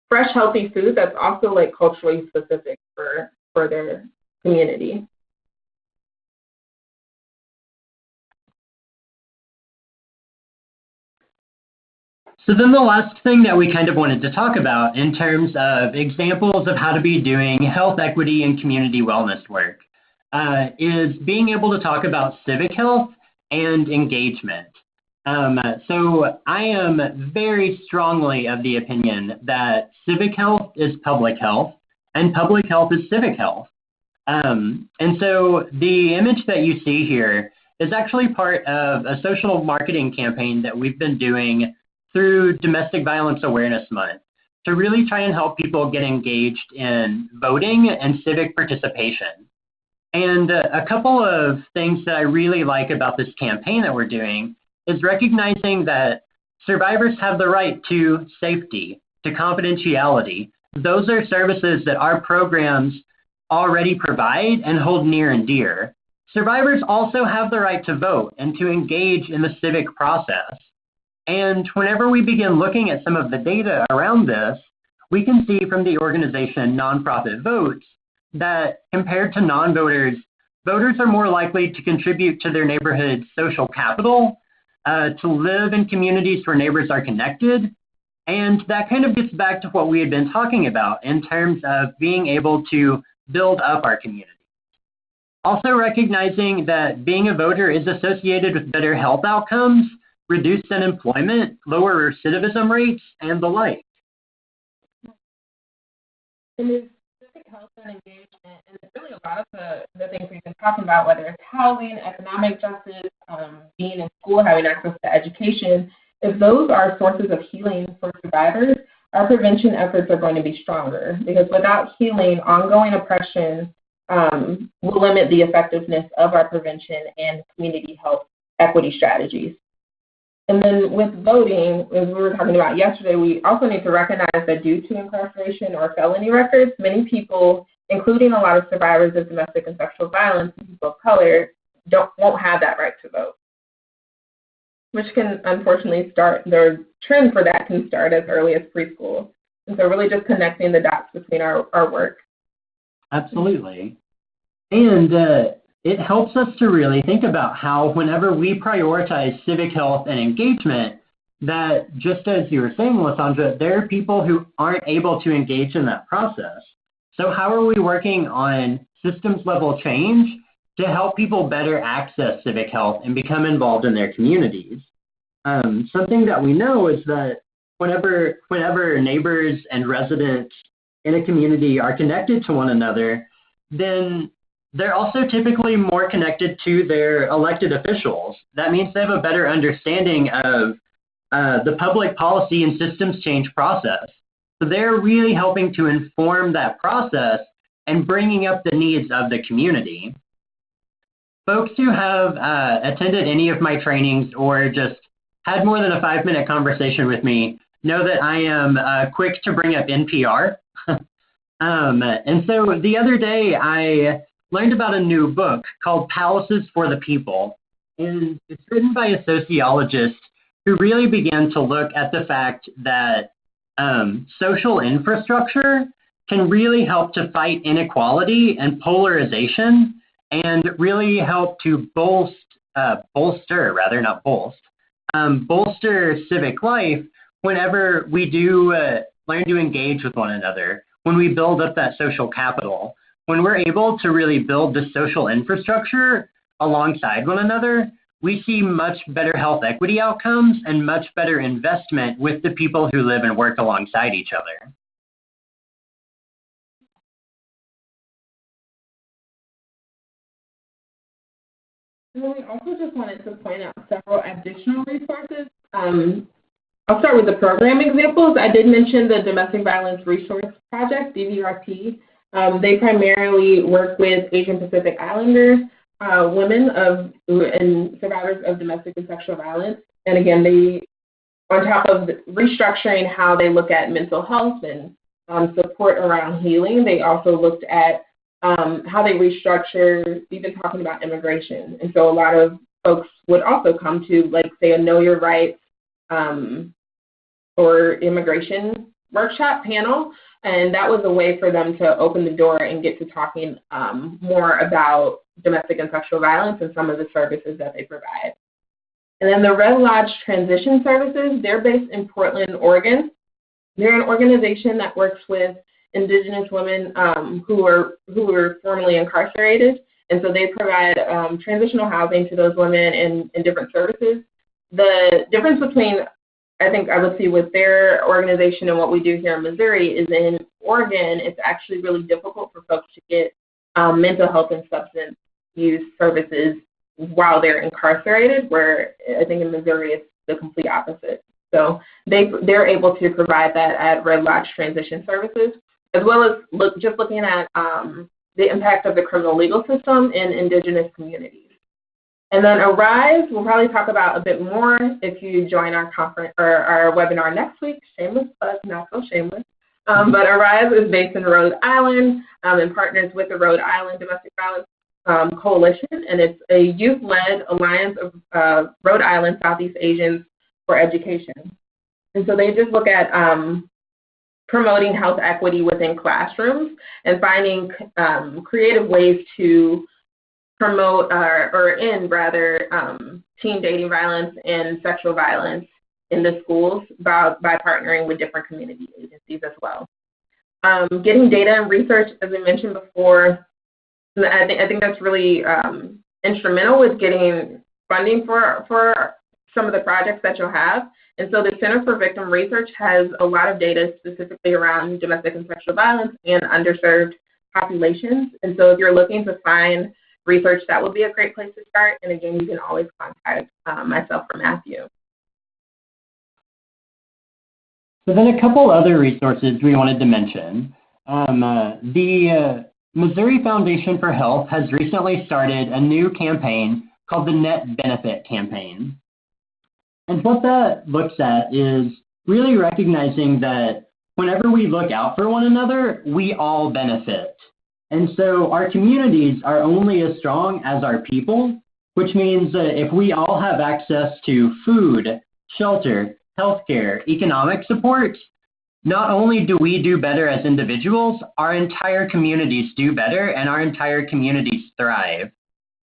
fresh, healthy food that's also like culturally specific for their community? So then the last thing that we kind of wanted to talk about in terms of examples of how to be doing health equity and community wellness work is being able to talk about civic health and engagement. So I am very strongly of the opinion that civic health is public health and public health is civic health. And so the image that you see here is actually part of a social marketing campaign that we've been doing through Domestic Violence Awareness Month to really try and help people get engaged in voting and civic participation. And a couple of things that I really like about this campaign that we're doing is recognizing that survivors have the right to safety, to confidentiality. Those are services that our programs already provide and hold near and dear. Survivors also have the right to vote and to engage in the civic process. And whenever we begin looking at some of the data around this, we can see from the organization Nonprofit Votes that compared to non-voters, voters are more likely to contribute to their neighborhood's social capital, to live in communities where neighbors are connected. And that kind of gets back to what we had been talking about in terms of being able to build up our community. Also recognizing that being a voter is associated with better health outcomes, reduced unemployment, lower recidivism rates, and the like. And it's civic health and engagement, and it's really a lot of the things we've been talking about, whether it's housing, economic justice, being in school, having access to education. If those are sources of healing for survivors, our prevention efforts are going to be stronger, because without healing, ongoing oppression will limit the effectiveness of our prevention and community health equity strategies. And then with voting, as we were talking about yesterday, we also need to recognize that due to incarceration or felony records, many people, including a lot of survivors of domestic and sexual violence and people of color, won't have that right to vote, which can unfortunately start, the trend for that can start as early as preschool. And so really just connecting the dots between our work. Absolutely. And it helps us to really think about how whenever we prioritize civic health and engagement, that just as you were saying, Lysandra, there are people who aren't able to engage in that process. So how are we working on systems level change to help people better access civic health and become involved in their communities? Something that we know is that whenever neighbors and residents in a community are connected to one another, then they're also typically more connected to their elected officials. That means they have a better understanding of the public policy and systems change process. So they're really helping to inform that process and bringing up the needs of the community. Folks who have attended any of my trainings or just had more than a 5-minute conversation with me know that I am quick to bring up NPR. And so the other day I learned about a new book called Palaces for the People. And it's written by a sociologist who really began to look at the fact that social infrastructure can really help to fight inequality and polarization and really help to bolster civic life whenever we do learn to engage with one another, when we build up that social capital. When we're able to really build the social infrastructure alongside one another, we see much better health equity outcomes and much better investment with the people who live and work alongside each other. And we also just wanted to point out several additional resources. I'll start with the program examples. I did mention the Domestic Violence Resource Project, DVRP. They primarily work with Asian Pacific Islander women and survivors of domestic and sexual violence. And again, they, on top of restructuring how they look at mental health and support around healing, they also looked at how they restructure, even talking about immigration. And so a lot of folks would also come to, like, say, a Know Your Rights or immigration workshop panel. And that was a way for them to open the door and get to talking more about domestic and sexual violence and some of the services that they provide. And then the Red Lodge Transition Services, they're based in Portland, Oregon. They're an organization that works with Indigenous women who were formerly incarcerated. And so they provide transitional housing to those women in different services. The difference between, I think I would see with their organization and what we do here in Missouri is in Oregon, it's actually really difficult for folks to get mental health and substance use services while they're incarcerated, where I think in Missouri it's the complete opposite. So they're able to provide that at Red Lodge Transition Services, as well as looking at the impact of the criminal legal system in Indigenous communities. And then Arise, we'll probably talk about a bit more if you join our conference or our webinar next week. Shameless plug, not so shameless. But Arise is based in Rhode Island and partners with the Rhode Island Domestic Violence Coalition, and it's a youth-led alliance of Rhode Island Southeast Asians for education. And so they just look at promoting health equity within classrooms and finding creative ways to promote or end rather teen dating violence and sexual violence in the schools by partnering with different community agencies as well. Getting data and research, as I mentioned before, I think that's really instrumental with getting funding for some of the projects that you'll have. And so the Center for Victim Research has a lot of data specifically around domestic and sexual violence and underserved populations. And so if you're looking to find research, that would be a great place to start. And again, you can always contact myself or Matthew. So then a couple other resources we wanted to mention. The Missouri Foundation for Health has recently started a new campaign called the Net Benefit Campaign. And what that looks at is really recognizing that whenever we look out for one another, we all benefit. And so our communities are only as strong as our people, which means that if we all have access to food, shelter, healthcare, economic support, not only do we do better as individuals, our entire communities do better and our entire communities thrive.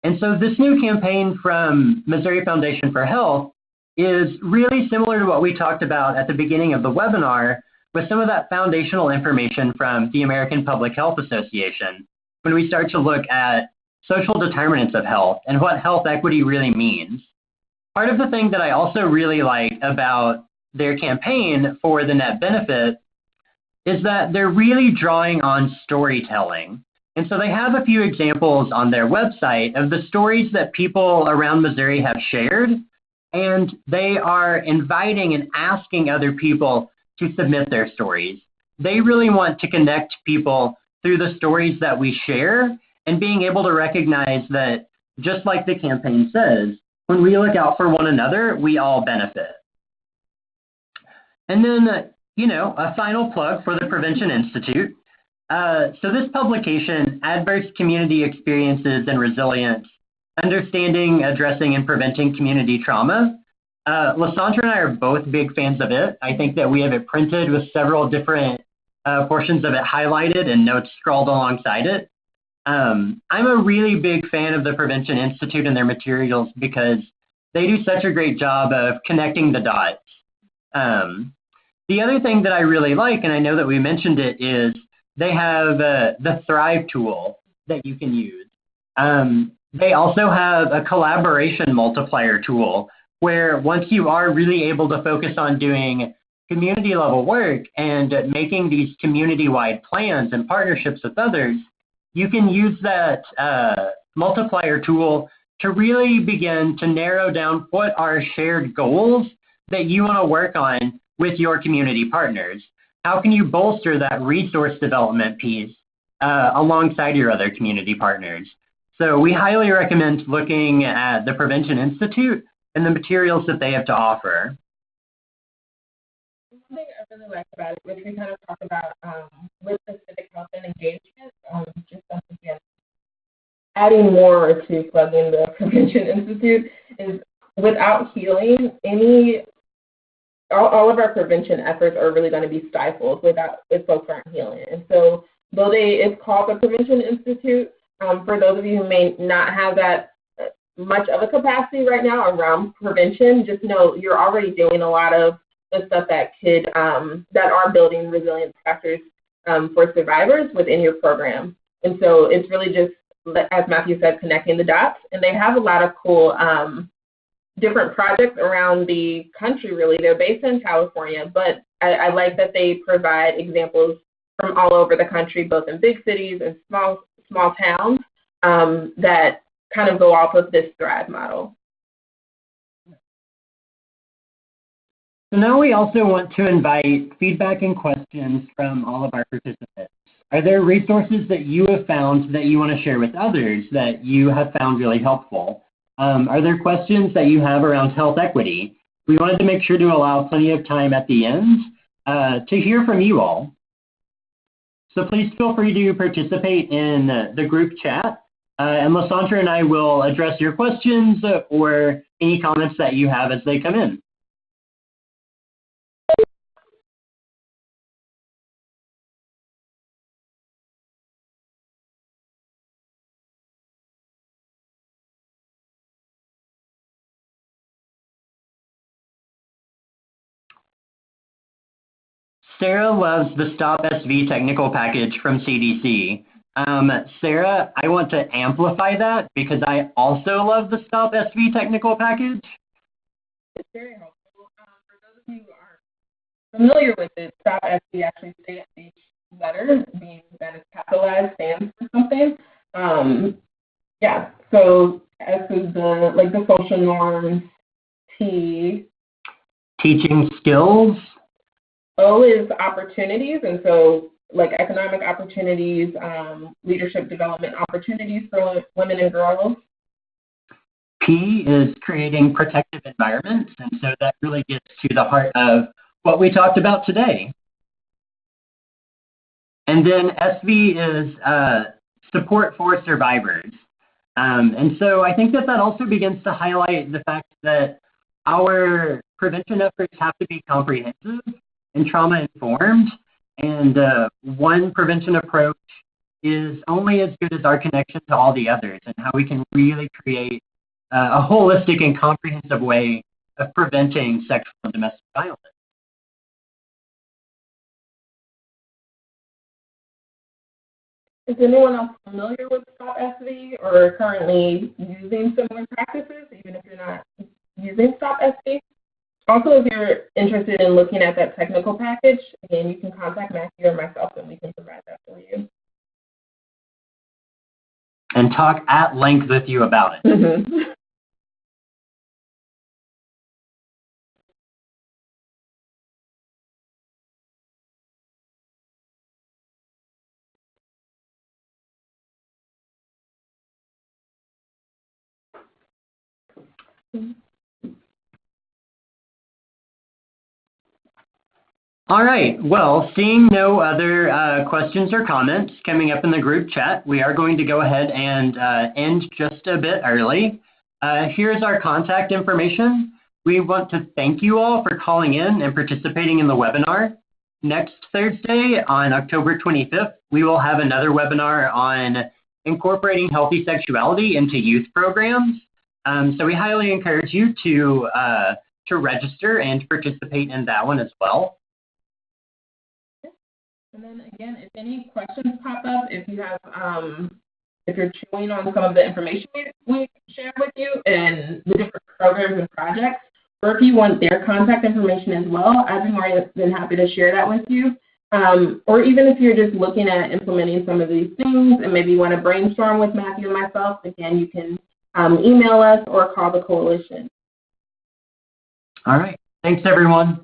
And so this new campaign from Missouri Foundation for Health is really similar to what we talked about at the beginning of the webinar with some of that foundational information from the American Public Health Association, when we start to look at social determinants of health and what health equity really means. Part of the thing that I also really like about their campaign for the net benefit is that they're really drawing on storytelling. And so they have a few examples on their website of the stories that people around Missouri have shared, and they are inviting and asking other people to submit their stories. They really want to connect people through the stories that we share and being able to recognize that, just like the campaign says, when we look out for one another, we all benefit. And then, a final plug for the Prevention Institute. So this publication, Adverse Community Experiences and Resilience, Understanding, Addressing, and Preventing Community Trauma. Lysandra and I are both big fans of it. I think that we have it printed with several different portions of it highlighted and notes scrawled alongside it. I'm a really big fan of the Prevention Institute and their materials because they do such a great job of connecting the dots. The other thing that I really like, and I know that we mentioned it, is they have the Thrive tool that you can use. They also have a collaboration multiplier tool where once you are really able to focus on doing community level work and making these community-wide plans and partnerships with others, you can use that multiplier tool to really begin to narrow down what are shared goals that you want to work on with your community partners. How can you bolster that resource development piece alongside your other community partners? So we highly recommend looking at the Prevention Institute and the materials that they have to offer. One thing I really like about it, which we kind of talk about with the civic health and engagement, just once again, adding more to plugging the Prevention Institute, is without healing, all of our prevention efforts are really going to be stifled if folks aren't healing. And so though it's called the Prevention Institute, for those of you who may not have that much of a capacity right now around prevention, just know you're already doing a lot of the stuff that are building resilience factors for survivors within your program. And so it's really just, as Matthew said, connecting the dots. And they have a lot of cool different projects around the country, really. They're based in California, but I like that they provide examples from all over the country, both in big cities and small towns, that kind of go off of this Thrive model. So now we also want to invite feedback and questions from all of our participants. Are there resources that you have found that you want to share with others that you have found really helpful? Are there questions that you have around health equity? We wanted to make sure to allow plenty of time at the end to hear from you all. So please feel free to participate in the group chat, and Lysandra and I will address your questions or any comments that you have as they come in. Sarah loves the Stop SV technical package from CDC. Sarah, I want to amplify that because I also love the Stop SV technical package. It's very helpful. For those of you who aren't familiar with it, Stop SV actually states each letter, being that it's capitalized, stands for something. Yeah, so S is the social norms, T. Teaching skills. O is opportunities, and so like economic opportunities, leadership development opportunities for women and girls. P is creating protective environments, and so that really gets to the heart of what we talked about today. And then SV is support for survivors. And so I think that also begins to highlight the fact that our prevention efforts have to be comprehensive and trauma-informed, and one prevention approach is only as good as our connection to all the others, and how we can really create a holistic and comprehensive way of preventing sexual and domestic violence. Is anyone else familiar with Stop SV or currently using similar practices, even if you're not using Stop SV? Also, if you're interested in looking at that technical package, again, you can contact Matthew or myself and we can provide that for you. And talk at length with you about it. Mm-hmm. All right, well, seeing no other questions or comments coming up in the group chat, we are going to go ahead and end just a bit early. Here's our contact information. We want to thank you all for calling in and participating in the webinar. Next Thursday, on October 25th, we will have another webinar on incorporating healthy sexuality into youth programs. So we highly encourage you to register and participate in that one as well. And then again, if any questions pop up, if you have, if you're chewing on some of the information we shared with you and the different programs and projects, or if you want their contact information as well, I'd be more than happy to share that with you. Or even if you're just looking at implementing some of these things and maybe you want to brainstorm with Matthew and myself, again, you can email us or call the coalition. All right. Thanks, everyone.